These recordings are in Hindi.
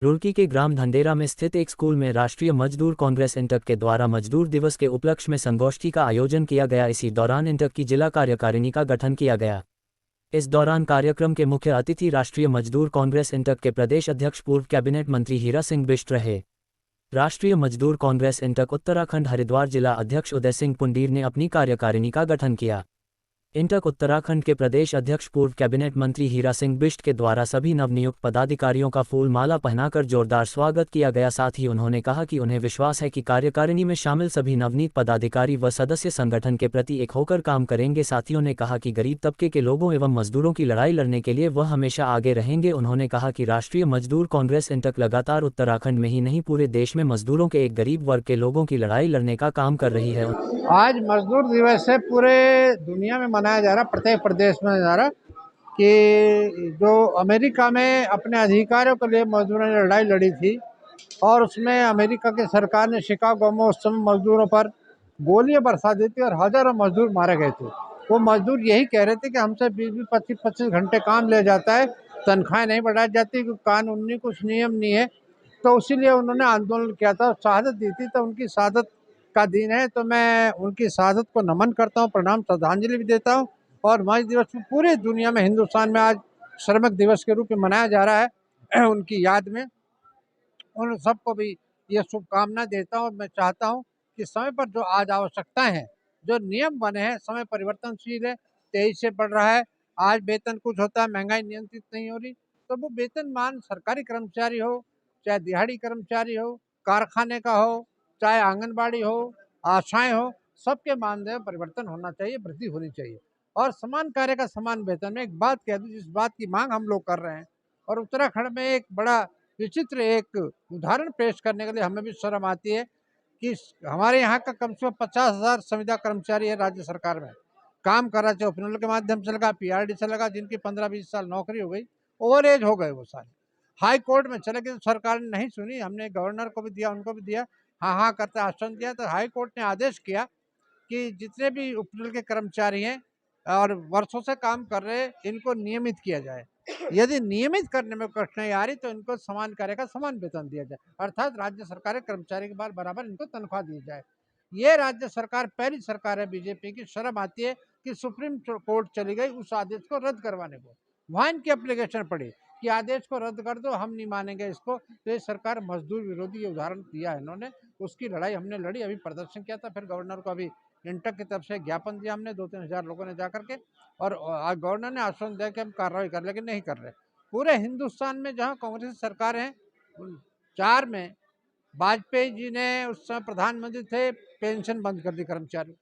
रुड़की के ग्राम धंडेरा में स्थित एक स्कूल में राष्ट्रीय मजदूर कांग्रेस इंटक के द्वारा मजदूर दिवस के उपलक्ष्य में संगोष्ठी का आयोजन किया गया। इसी दौरान इंटक की जिला कार्यकारिणी का गठन किया गया। इस दौरान कार्यक्रम के मुख्य अतिथि राष्ट्रीय मजदूर कांग्रेस इंटक के प्रदेश अध्यक्ष पूर्व कैबिनेट मंत्री हीरा सिंह बिष्ट रहे। राष्ट्रीय मजदूर कांग्रेस इंटक उत्तराखंड हरिद्वार जिला अध्यक्ष उदय सिंह पुंडीर ने अपनी कार्यकारिणी का गठन किया। इंटक उत्तराखंड के प्रदेश अध्यक्ष पूर्व कैबिनेट मंत्री हीरा सिंह बिष्ट के द्वारा सभी नवनियुक्त पदाधिकारियों का फूल माला पहनाकर जोरदार स्वागत किया गया। साथ ही उन्होंने कहा कि उन्हें विश्वास है कि कार्यकारिणी में शामिल सभी नवनीत पदाधिकारी व सदस्य संगठन के प्रति एक होकर काम करेंगे। साथियों ने कहा कि गरीब तबके के लोगों एवं मजदूरों की लड़ाई लड़ने के लिए वह हमेशा आगे रहेंगे। उन्होंने कहा कि राष्ट्रीय मजदूर कांग्रेस इंटक लगातार उत्तराखंड में ही नहीं पूरे देश में मजदूरों के एक गरीब वर्ग के लोगों की लड़ाई लड़ने का काम कर रही है। आज मजदूर दिवस है, पूरे दुनिया में मनाया जा रहा, प्रत्येक प्रदेश में जा रहा कि जो अमेरिका में अपने अधिकारों के लिए मजदूरों ने लड़ाई लड़ी थी और उसमें अमेरिका की सरकार ने शिकागो में उस समय मजदूरों पर गोलियां बरसा दी थी और हजारों मजदूर मारे गए थे। वो मजदूर यही कह रहे थे कि हमसे 20-20, 25-25 घंटे काम ले जाता है, तनख्वाहें नहीं बढ़ाई जाती, कानून नहीं, कुछ नियम नहीं है। तो इसीलिए उन्होंने आंदोलन किया था, शहादत दी थी। तो उनकी शहादत का दिन है, तो मैं उनकी शहादत को नमन करता हूँ, प्रणाम श्रद्धांजलि भी देता हूँ। और मजदूर दिवस पूरी दुनिया में, हिंदुस्तान में आज श्रमिक दिवस के रूप में मनाया जा रहा है। उनकी याद में उन सबको भी ये शुभकामना देता हूँ। मैं चाहता हूँ कि समय पर जो आज आवश्यकताएं हैं, जो नियम बने हैं, समय परिवर्तनशील है, तेजी से बढ़ रहा है। आज वेतन कुछ होता है, महंगाई नियंत्रित नहीं हो रही, तो वो वेतनमान सरकारी कर्मचारी हो, चाहे दिहाड़ी कर्मचारी हो, कारखाने का हो, चाहे आंगनबाड़ी हो, आशाएं हो, सबके मानदेय में परिवर्तन होना चाहिए, वृद्धि होनी चाहिए। और समान कार्य का समान वेतन में एक बात कह दूं, जिस बात की मांग हम लोग कर रहे हैं, और उत्तराखंड में एक बड़ा विचित्र एक उदाहरण पेश करने के लिए हमें भी शर्म आती है कि हमारे यहाँ का कम से कम 50,000 संविदा कर्मचारी है राज्य सरकार में, काम कर रहा, चाहे ओपनल के माध्यम से लगा, पीआरडी से लगा, जिनकी 15-20 साल नौकरी हो गई, ओवर एज हो गए वो सारे, हाई कोर्ट में चले गए, तो सरकार ने नहीं सुनी। हमने गवर्नर को भी दिया, उनको भी दिया, हाँ हाँ करते आश्वासन दिया, तो हाई कोर्ट ने आदेश किया कि जितने भी उपनल के कर्मचारी हैं और वर्षों से काम कर रहे हैं, इनको नियमित किया जाए। यदि नियमित करने में कठिनाई आ रही तो इनको समान कार्य का समान वेतन दिया जाए, अर्थात राज्य सरकार कर्मचारी के बाद बराबर इनको तनख्वाह दी जाए। ये राज्य सरकार पहली सरकार है बीजेपी की, शर्म आती है कि सुप्रीम कोर्ट चली गई उस आदेश को रद्द करवाने को, वहां इनकी एप्लीकेशन पड़ी कि आदेश को रद्द कर दो, हम नहीं मानेंगे इसको। तो ये सरकार मजदूर विरोधी, ये उदाहरण दिया है इन्होंने, उसकी लड़ाई हमने लड़ी, अभी प्रदर्शन किया था, फिर गवर्नर को अभी इंटक की तरफ से ज्ञापन दिया हमने, 2-3 हज़ार लोगों ने जाकर के, और आज गवर्नर ने आश्वासन दिया कि हम कार्रवाई कर, लेकिन नहीं कर रहे। पूरे हिंदुस्तान में जहां कांग्रेस सरकार है, उन 4 में वाजपेयी जी ने उस समय प्रधानमंत्री थे, पेंशन बंद कर दी कर्मचारी।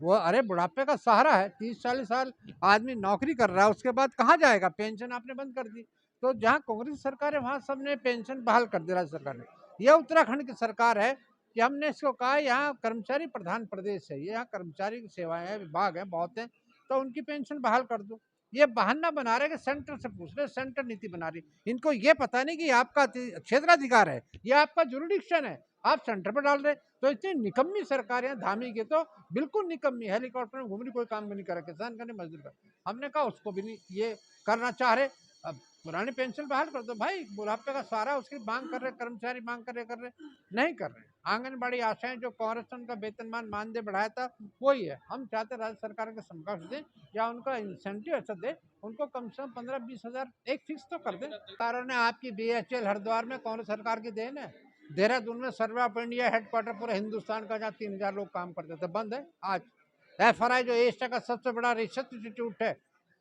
वो अरे बुढ़ापे का सहारा है, 30-40 साल आदमी नौकरी कर रहा है, उसके बाद कहाँ जाएगा, पेंशन आपने बंद कर दी। तो जहाँ कांग्रेस सरकार है वहां सबने पेंशन बहाल कर दी राज्य सरकार ने। यह उत्तराखंड की सरकार है कि हमने इसको कहा यहाँ कर्मचारी प्रधान प्रदेश है, यहाँ कर्मचारी की सेवाएं हैं, विभाग है, बहुत है, तो उनकी पेंशन बहाल कर दो। ये बहाना बना रहे कि सेंटर से पूछ रहे, सेंटर नीति बना रही। इनको ये पता नहीं कि आपका क्षेत्राधिकार है, ये आपका जुरिडिक्शन है, आप सेंटर पर डाल रहे। तो इतनी निकम्मी सरकार है धामी की, तो बिल्कुल निकम्मी, हेलीकॉप्टर में घूम रही, कोई काम भी नहीं करे, किसान का नहीं, मजदूर का। हमने कहा उसको भी नहीं ये करना चाह रहे। अब पुरानी पेंशन बहाल कर दो भाई, बुढ़ापे का सारा उसकी मांग कर रहे, कर्मचारी मांग कर रहे, नहीं कर रहे। आंगनबाड़ी आशाएं जो कांग्रेस ने उनका वेतनमान मानदेय बढ़ाया था, वही है। हम चाहते राज्य सरकार के समकक्ष दें या उनका इंसेंटिव ऐसा दे, उनको कम से कम 15-20 हज़ार एक फिक्स तो कर दें। सरकारों ने, आपकी बीएचएल हरिद्वार में कांग्रेस सरकार की देन है, देहरादून में सर्वे ऑफ इंडिया हेडक्वार्टर पूरे हिंदुस्तान का, जहाँ 3,000 लोग काम करते थे, बंद है आज। एफआरआई जो एशिया का सबसे बड़ा रिसर्च इंस्टीट्यूट है,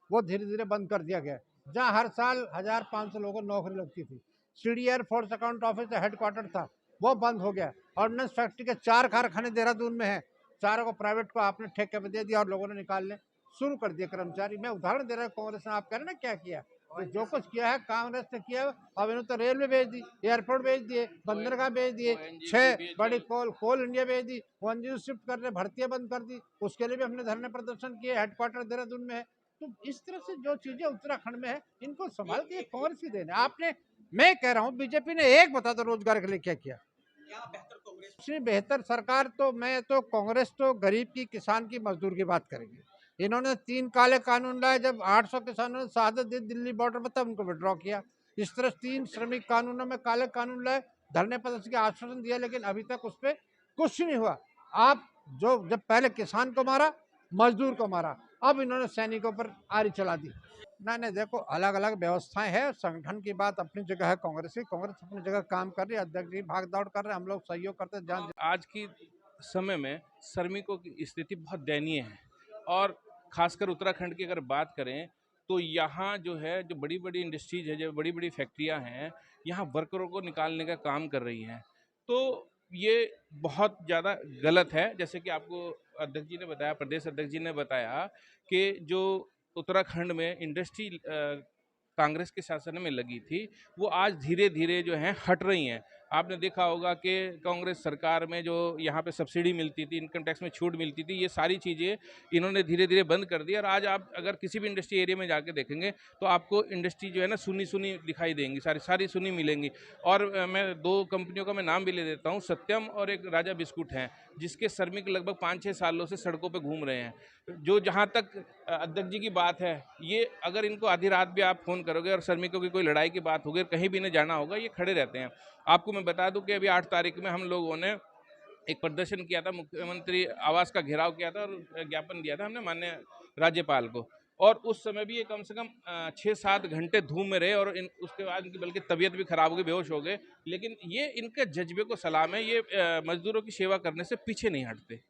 वो धीरे धीरे बंद कर दिया गया, जहाँ हर साल 1,500 लोगों को नौकरी लगती थी। CD air force account office headquarter था, वो बंद हो गया। ऑर्डिनेंस फैक्ट्री के 4 कारखाने देहरादून में है, चारों को प्राइवेट को आपने ठेके पे दे दिया और लोगों ने निकालने शुरू कर दिए कर्मचारी। मैं उदाहरण दे रहा हूँ, कांग्रेस ने, आप कह रहे ना क्या किया, तो जो कुछ किया है कांग्रेस ने किया। अब इन्होंने तो रेलवे भेज दी, एयरपोर्ट भेज दिए, बंदरगाह भेज दिए, 6 बड़ी कोल इंडिया भेज दी, ONGC शिफ्ट कर रहे, भर्तियां बंद कर दी, उसके लिए भी हमने धरने प्रदर्शन किए, हेडक्वार्टर देहरादून में है। तो इस तरह से जो चीजें उत्तराखंड में है, इनको संभाल के कांग्रेस की देना है। आपने, मैं कह रहा हूँ बीजेपी ने एक बता दो रोजगार के लिए क्या किया। बेहतर सरकार तो, मैं तो कांग्रेस तो गरीब की, किसान की, मजदूर की बात करेंगे। इन्होंने 3 काले कानून लाए, जब 800 किसानों ने शहादत दी दिल्ली बॉर्डर पर, तब उनको विड्रॉ किया। इस तरह 3 श्रमिक कानूनों में काले कानून लाए, धरने प्रदर्शन के आश्वासन दिया, लेकिन अभी तक उस पर कुछ नहीं हुआ। आप जो जब पहले किसान को मारा, मजदूर को मारा, अब इन्होंने सैनिकों पर आरी चला दी। नहीं, देखो अलग अलग व्यवस्थाएं हैं, संगठन की बात अपनी जगह है, कांग्रेस अपनी जगह काम कर रही है, अध्यक्ष जी भाग दौड़ कर रहे हैं, हम लोग सहयोग करते हैं जहाँ आज की समय में श्रमिकों की स्थिति बहुत दयनीय है और खासकर उत्तराखंड की अगर बात करें तो यहाँ जो है, जो बड़ी बड़ी इंडस्ट्रीज है, जो बड़ी बड़ी फैक्ट्रियाँ हैं, यहाँ वर्करों को निकालने का काम कर रही हैं। तो ये बहुत ज़्यादा गलत है। जैसे कि आपको अध्यक्ष जी ने बताया, प्रदेश अध्यक्ष जी ने बताया कि जो उत्तराखंड में इंडस्ट्री कांग्रेस के शासन में लगी थी, वो आज धीरे धीरे जो है हट रही हैं। आपने देखा होगा कि कांग्रेस सरकार में जो यहाँ पे सब्सिडी मिलती थी, इनकम टैक्स में छूट मिलती थी, ये सारी चीज़ें इन्होंने धीरे धीरे बंद कर दी। और आज आप अगर किसी भी इंडस्ट्री एरिया में जाके देखेंगे तो आपको इंडस्ट्री जो है ना सुनी सुनी दिखाई देंगी, सारी सुनी मिलेंगी। और मैं 2 कंपनियों का मैं नाम भी ले देता हूँ, सत्यम और एक राजा बिस्कुट हैं, जिसके श्रमिक लगभग 5-6 सालों से सड़कों पर घूम रहे हैं। जो जहाँ तक अध्यक्ष जी की बात है, ये अगर इनको आधी रात भी आप फ़ोन करोगे और श्रमिकों की कोई लड़ाई की बात होगी, कहीं भी इन्हें जाना होगा, ये खड़े रहते हैं। आपको मैं बता दूं कि अभी 8 तारीख में हम लोगों ने एक प्रदर्शन किया था, मुख्यमंत्री आवास का घेराव किया था और ज्ञापन दिया था हमने माननीय राज्यपाल को। और उस समय भी ये कम से कम 6-7 घंटे धूप में रहे और उसके बाद इनकी बल्कि तबीयत भी खराब हो गई, बेहोश हो गए। लेकिन ये इनके जज्बे को सलाम है, ये मजदूरों की सेवा करने से पीछे नहीं हटते।